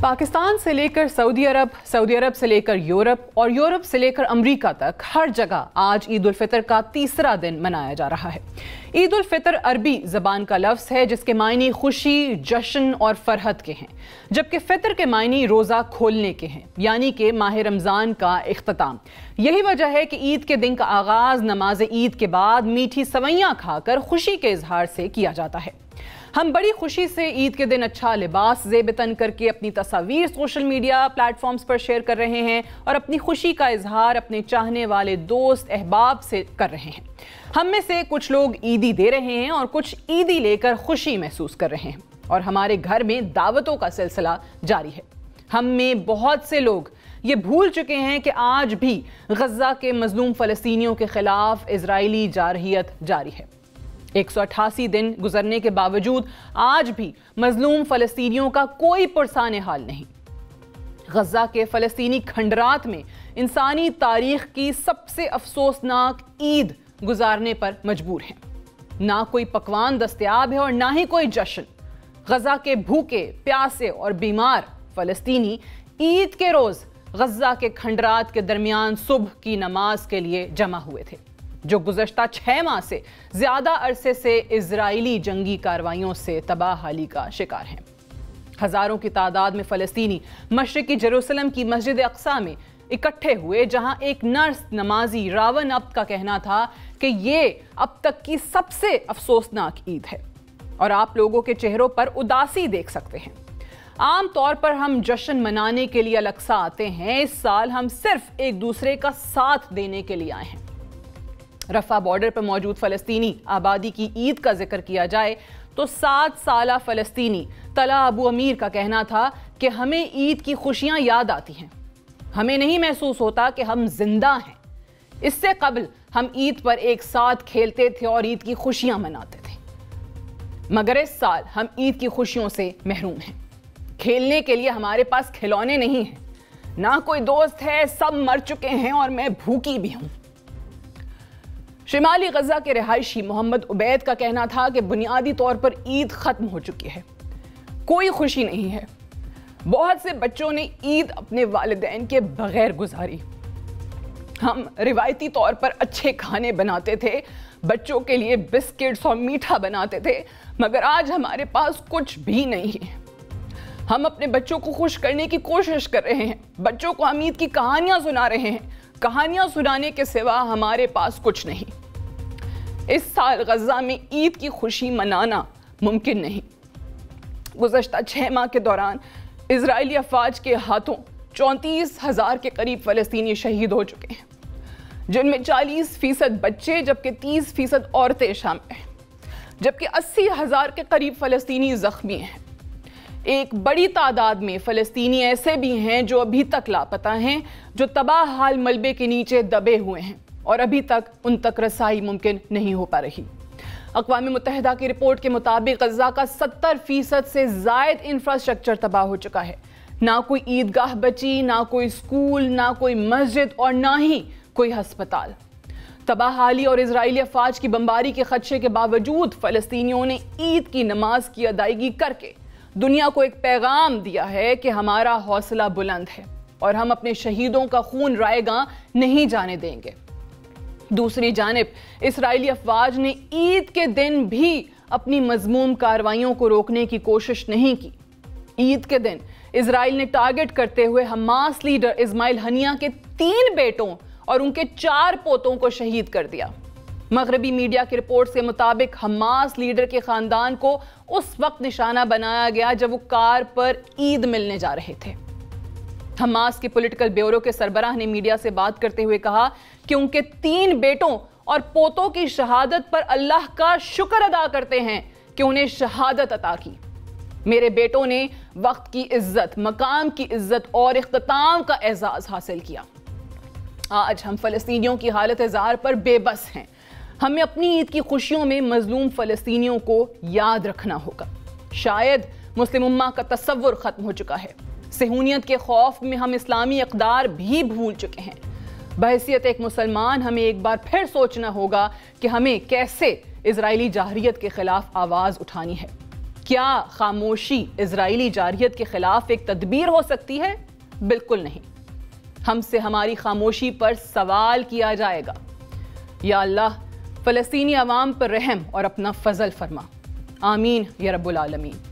पाकिस्तान से लेकर सऊदी अरब, सऊदी अरब से लेकर यूरोप और यूरोप से लेकर अमेरिका तक हर जगह आज ईद उल फितर का तीसरा दिन मनाया जा रहा है। ईद उल फितर अरबी ज़बान का लफ्ज़ है जिसके मायने खुशी, जश्न और फरहत के हैं, जबकि फितर के मायने रोज़ा खोलने के हैं, यानी कि माह रमज़ान का इख्तिताम। यही वजह है कि ईद के दिन का आगाज़ नमाज ईद के बाद मीठी सवैयाँ खाकर खुशी के इजहार से किया जाता है। हम बड़ी खुशी से ईद के दिन अच्छा लिबास ज़ेब-ए-तन करके अपनी तस्वीर सोशल मीडिया प्लेटफॉर्म्स पर शेयर कर रहे हैं और अपनी खुशी का इजहार अपने चाहने वाले दोस्त अहबाब से कर रहे हैं। हम में से कुछ लोग ईदी दे रहे हैं और कुछ ईदी लेकर खुशी महसूस कर रहे हैं और हमारे घर में दावतों का सिलसिला जारी है। हम में बहुत से लोग ये भूल चुके हैं कि आज भी गज़ा के मजलूम फ़लस्तीनियों के खिलाफ इजरायली जारहियत जारी है। 188 दिन गुजरने के बावजूद आज भी मजलूम फ़लस्तीनियों का कोई पुरसाने हाल नहीं। गज़ा के फ़लस्तीनी खंडरात में इंसानी तारीख की सबसे अफसोसनाक ईद गुजारने पर मजबूर हैं। ना कोई पकवान दस्तयाब है और ना ही कोई जश्न। गज़ा के भूखे, प्यासे और बीमार फ़लस्तीनी ईद के रोज़ गज़ा के खंडरात के दरमियान सुबह की नमाज के लिए जमा हुए थे, जो गुज़श्ता 6 माह से ज़्यादा अरसे से इजरायली जंगी कार्रवाइयों से तबाहहाली का शिकार हैं। हज़ारों की तादाद में फ़लस्तीनी मशरिकी जेरूसलम की मस्जिद अक्सा में इकट्ठे हुए, जहां एक नर्स नमाजी रावन अब्द का कहना था कि ये अब तक की सबसे अफसोसनाक ईद है और आप लोगों के चेहरों पर उदासी देख सकते हैं। आम तौर पर हम जश्न मनाने के लिए अलग सा आते हैं, इस साल हम सिर्फ एक दूसरे का साथ देने के लिए आए हैं। रफा बॉर्डर पर मौजूद फ़लस्तीनी आबादी की ईद का जिक्र किया जाए तो 7 साला फ़लस्तीनी तला अबू अमीर का कहना था कि हमें ईद की खुशियां याद आती हैं, हमें नहीं महसूस होता कि हम जिंदा हैं। इससे कबल हम ईद पर एक साथ खेलते थे और ईद की खुशियां मनाते थे, मगर इस साल हम ईद की खुशियों से महरूम हैं। खेलने के लिए हमारे पास खिलौने नहीं हैं, ना कोई दोस्त है, सब मर चुके हैं और मैं भूखी भी हूं। शिमाली गज़ा के रिहायशी मोहम्मद उबैद का कहना था कि बुनियादी तौर पर ईद ख़त्म हो चुकी है, कोई खुशी नहीं है। बहुत से बच्चों ने ईद अपने वालिदैन के बगैर गुजारी। हम रिवायती तौर पर अच्छे खाने बनाते थे, बच्चों के लिए बिस्किट्स और मीठा बनाते थे, मगर आज हमारे पास कुछ भी नहीं है। हम अपने बच्चों को खुश करने की कोशिश कर रहे हैं, बच्चों को हम ईद की कहानियां सुना रहे हैं, कहानियां सुनाने के सिवा हमारे पास कुछ नहीं। इस साल गज़ा में ईद की खुशी मनाना मुमकिन नहीं। गुज़श्ता 6 माह के दौरान इजरायली अफवाज के हाथों 34,000 के करीब फ़लस्तीनी शहीद हो चुके हैं, जिनमें 40% बच्चे जबकि 30% औरतें शामिल हैं, जबकि 80,000 के करीब फ़लस्तीनी ज़ख्मी हैं। एक बड़ी तादाद में फ़लस्तीनी ऐसे भी हैं जो अभी तक लापता हैं, जो तबाह हाल मलबे के नीचे दबे हुए हैं और अभी तक उन तक रसाई मुमकिन नहीं हो पा रही। अक़वाम मुत्तहिदा की रिपोर्ट के मुताबिक गज़ा का 70% से ज़ायद इंफ्रास्ट्रक्चर तबाह हो चुका है। ना कोई ईदगाह बची, ना कोई स्कूल, ना कोई मस्जिद और ना ही कोई हस्पताल। तबाहहाली और इजरायली अफवाज की बमबारी के खदशे के बावजूद फ़लस्तीनियों ने ईद की नमाज की अदायगी करके दुनिया को एक पैगाम दिया है कि हमारा हौसला बुलंद है और हम अपने शहीदों का खून रायगा नहीं जाने देंगे। दूसरी जानिब इस्राएली अफवाज ने ईद के दिन भी अपनी मजमूम कार्रवाइयों को रोकने की कोशिश नहीं की। ईद के दिन इजराइल ने टारगेट करते हुए हमास लीडर इस्माइल हनिया के 3 बेटों और उनके 4 पोतों को शहीद कर दिया। मगरबी मीडिया की रिपोर्ट्स के मुताबिक हमास लीडर के खानदान को उस वक्त निशाना बनाया गया जब वो कार पर ईद मिलने जा रहे थे। हमास के पॉलिटिकल ब्यूरो के सरबराह ने मीडिया से बात करते हुए कहा कि उनके 3 बेटों और पोतों की शहादत पर अल्लाह का शुक्र अदा करते हैं कि उन्हें शहादत अता की। मेरे बेटों ने वक्त की इज्जत, मकाम की इज्जत और इख्तिताम का एजाज हासिल किया। आज हम फ़लस्तीनियों की हालत ज़ार पर बेबस हैं। हमें अपनी ईद की खुशियों में मजलूम फ़लस्तीनियों को याद रखना होगा। शायद मुस्लिम उम्मा का तसव्वुर ख़त्म हो चुका है। सेहूनियत के खौफ में हम इस्लामी इक़दार भी भूल चुके हैं। बहैसियत एक मुसलमान हमें एक बार फिर सोचना होगा कि हमें कैसे इजरायली जाहरियत के खिलाफ आवाज़ उठानी है। کیا خاموشی اسرائیلی جارحیت کے خلاف ایک تدبیر ہو سکتی ہے؟ بالکل نہیں۔ ہم سے ہماری خاموشی پر سوال کیا جائے گا۔ یا اللہ فلسطینی عوام پر رحم اور اپنا فضل فرما۔ آمین یا رب العالمین۔